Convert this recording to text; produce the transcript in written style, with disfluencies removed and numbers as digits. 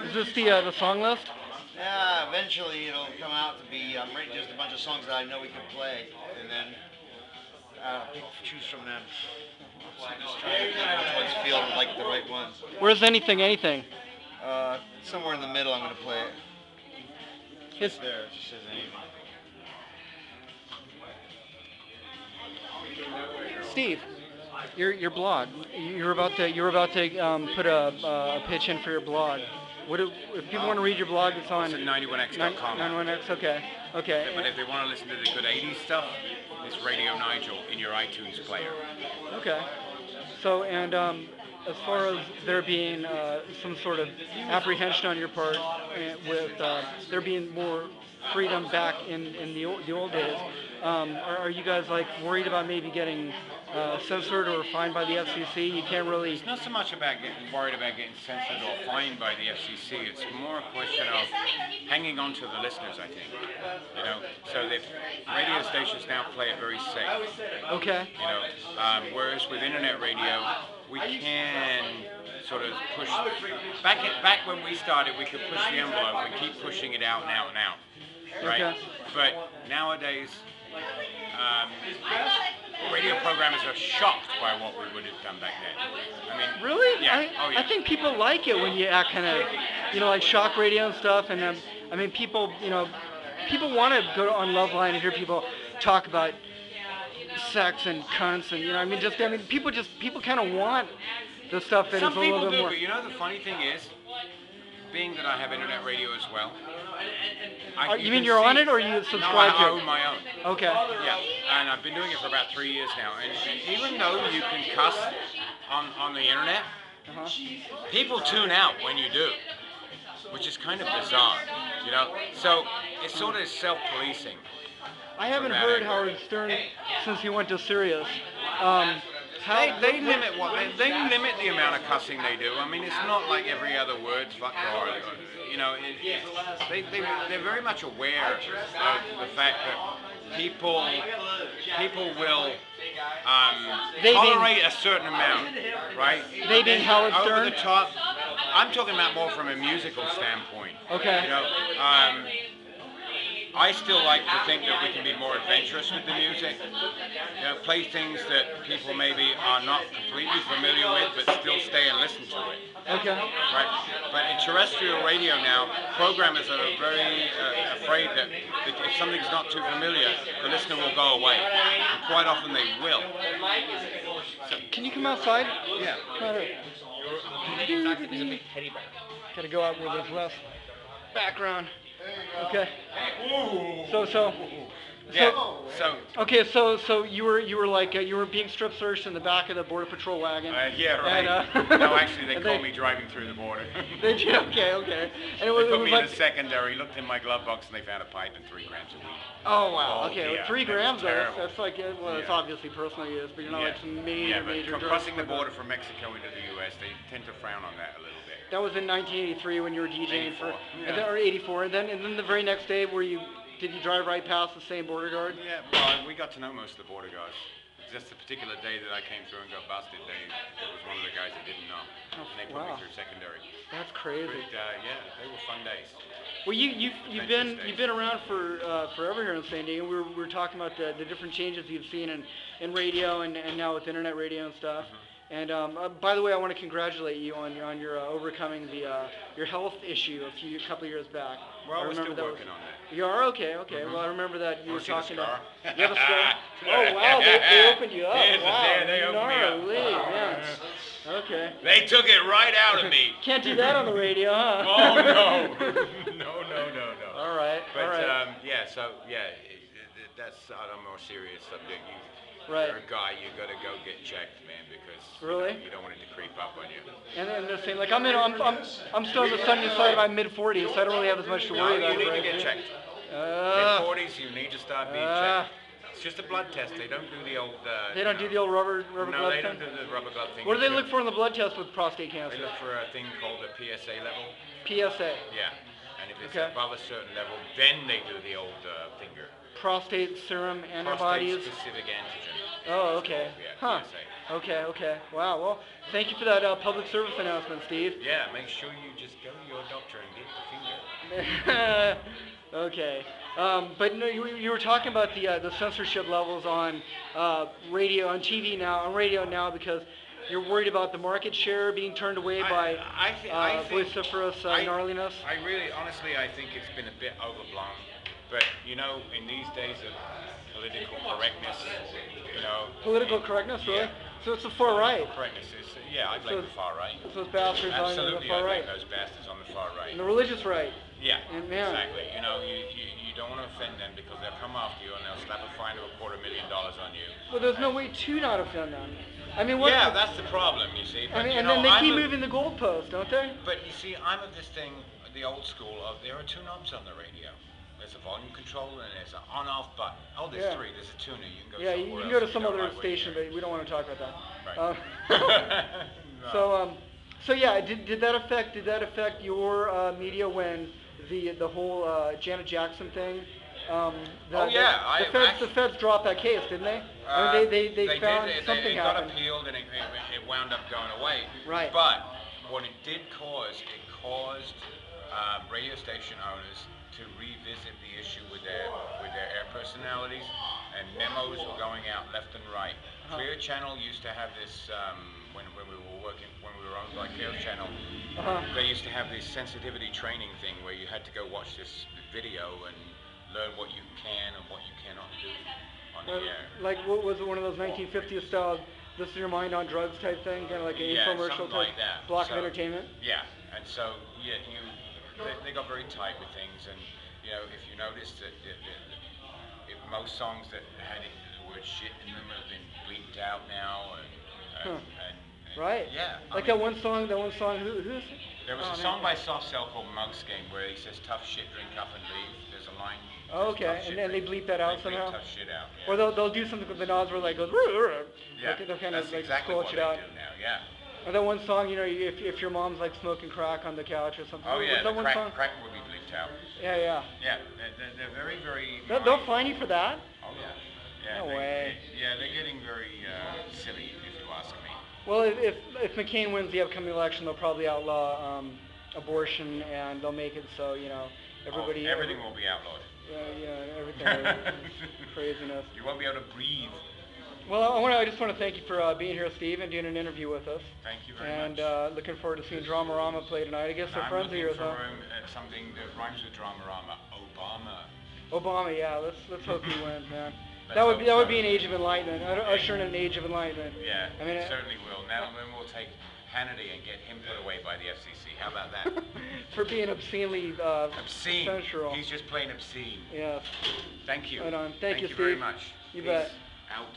Is this the song list? Yeah, eventually it'll come out to be just a bunch of songs that I know we can play, and then choose from them. So just try to think which ones feel like the right ones. Where's anything? Somewhere in the middle I'm going to play it. It's there, it just says anything. Steve, your blog. You're about to put a pitch in for your blog. If people want to read your blog, it's on 91x.com. 91x. Okay. But if they want to listen to the good 80s stuff, it's Radio Nigel in your iTunes player. Okay. So, and as far as there being some sort of apprehension on your part with there being more freedom back in the old days, are you guys like worried about maybe getting censored or fined by the FCC? You can't really... It's not so much about worried about getting censored or fined by the FCC. It's more a question of hanging on to the listeners, I think. You know, so the radio stations now play it very safe. Okay. You know, whereas with internet radio, we can sort of push... Back when we started, we could push the envelope and keep pushing it out and out and out. Right? Okay. But nowadays... radio programmers are shocked by what we would have done back then. I mean, really? Yeah. I think people like it when you act kind of, like shock radio and stuff. And I mean, people want to go on Loveline and hear people talk about sex and cunts and people kind of want the stuff that is a little bit more. But the funny thing is, being that I have internet radio as well. You mean you're on it, or you subscribe to it? No, I own my own. Okay. Yeah, and I've been doing it for about 3 years now. And even though you can cuss on the internet, people tune out when you do, which is kind of bizarre, So it's sort of self-policing. I haven't heard Howard Stern since he went to Sirius. They limit the amount of cussing they do. I mean, it's not like every other word, fuck or they're very much aware of the fact that people will tolerate a certain amount, right? They being Howard Stern? Over the top. I'm talking about more from a musical standpoint. Okay. I still like to think that we can be more adventurous with the music, play things that people maybe are not completely familiar with, but still stay and listen to it. Okay. Right. But in terrestrial radio now, programmers are very afraid that if something's not too familiar, the listener will go away, and quite often they will. So, can you come outside? Yeah. Gotta go out where there's less background. Okay. Okay, so you were being strip searched in the back of the Border Patrol wagon. Yeah, right. And, no, actually, they called me driving through the border. Did you? Okay. And they put me in a secondary, looked in my glove box, and they found a pipe and 3 grams of weed. Oh wow. Okay, yeah, 3 grams. That's like it's Yeah. obviously personal use, but it's major. Crossing the border from Mexico into the U.S., they tend to frown on that a little bit. That was in 1983 when you were DJing 84, or 84, and then the very next day, did you drive right past the same border guard? Yeah, well, we got to know most of the border guards. Just the particular day that I came through and got busted, there was one of the guys that didn't know, and they put me through secondary. That's crazy. But, yeah, they were fun days. Well, you've been around for forever here in San Diego. We were talking about the different changes you've seen in radio and now with internet radio and stuff. And by the way, I want to congratulate you on your overcoming your health issue a couple of years back. Well, we're still working on that. You are? Okay. Well, I remember that you were talking about. You have a scar? Oh wow, they opened you up. Wow, they opened me up. Man. Okay. They took it right out of me. Can't do that on the radio, huh? Oh no. No. All right. That's on a more serious subject. Right. You're a guy, you gotta go get checked, man, because you don't want it to creep up on you. And then the same, like I'm still on the sunny side of my mid-40s, so I don't really have as much to worry about. You need to get checked. Mid-40s, you need to start being checked. It's just a blood test. They don't do the old. They don't do the old rubber glove thing? No, they don't do the rubber glove thing. What do they look for in the blood test with prostate cancer? They look for a thing called a PSA level. PSA. Yeah, and if it's above a certain level, then they do the old finger. Prostate serum antibodies. Prostate-specific antigen. Oh, okay. Yeah, huh. PSA. Okay, okay. Wow. Well, thank you for that public service announcement, Steve. Yeah, make sure you just go to your doctor and get the finger. Okay. But no, you were talking about the censorship levels on radio, on TV now, on radio now, because you're worried about the market share being turned away by vociferous gnarliness. I really, honestly, I think it's been a bit overblown. But, you know, in these days of political correctness, you know... Political correctness, really? Yeah. So it's the far right. Correctness is, yeah, I blame the far right. So those bastards on the far right. Absolutely, I blame those bastards on the far right. And the religious right. Yeah, and, exactly. You know, you don't want to offend them because they'll come after you and they'll slap a fine of $250,000 on you. Well, there's no way to not offend them. I mean, that's the problem, you see. But, and then they keep moving the goalpost, don't they? But you see, I'm of this thing, the old school of there are two knobs on the radio. There's a volume control and there's an on-off button. Oh, there's three. There's a tuner. You can go somewhere you can go to some other station, but we don't want to talk about that. Right. No. So yeah, did that affect your media when the whole Janet Jackson thing? The feds dropped that case, didn't they? I mean, they found something happened. It got appealed and it wound up going away. Right. But what it did cause, it caused radio station owners to revisit the issue with their air personalities, and memos were going out left and right. Clear Channel used to have this when we were owned by Clear Channel. They used to have this sensitivity training thing where you had to go watch this video and learn what you can and what you cannot do on the air. Like, what was it, one of those 1950s style, this is your mind on drugs type thing, kind of like an infomercial type block of entertainment? Yeah, and so they got very tight with things, and you know, if you noticed that if most songs that had the word shit in them have been bleeped out now, and right. Yeah. Like that one song, who's? There was a song by Soft Cell called Mug's Game where he says tough shit, drink up and leave. There's a line. Oh, okay, and then they bleep that out somehow? Tough shit out, yeah. Or they'll do something with the nods where like goes, yeah, they'll kind that's of like exactly squelch it out. They do now, yeah. Or that one song, you know, if your mom's like smoking crack on the couch or something. Oh yeah, that one song? crack will be bleeped out. Yeah. Yeah, they're very, very... They'll fine you for that? Oh yeah. No way. They're getting very silly, if you ask me. Well, if McCain wins the upcoming election, they'll probably outlaw abortion, and they'll make it so, you know, everybody... everything will be outlawed. Yeah, everything. Craziness. You won't be able to breathe. Well, I just want to thank you for being here, Steve, and doing an interview with us. Thank you very much. And looking forward to seeing Dramarama play tonight. I guess they're friends of yours, huh? I'm looking for something that rhymes with Dramarama. Obama, yeah. Let's hope he wins, man. That would be an age of enlightenment. Usher in an age of enlightenment. Yeah, I mean, it certainly will. Now then we'll take Hannity and get him put away by the FCC. How about that? For being obscenely obscene. sensual. He's just plain obscene. Yes. Thank you. Right on. Thank you, Steve. Steve. Very much. You Peace. bet. Out.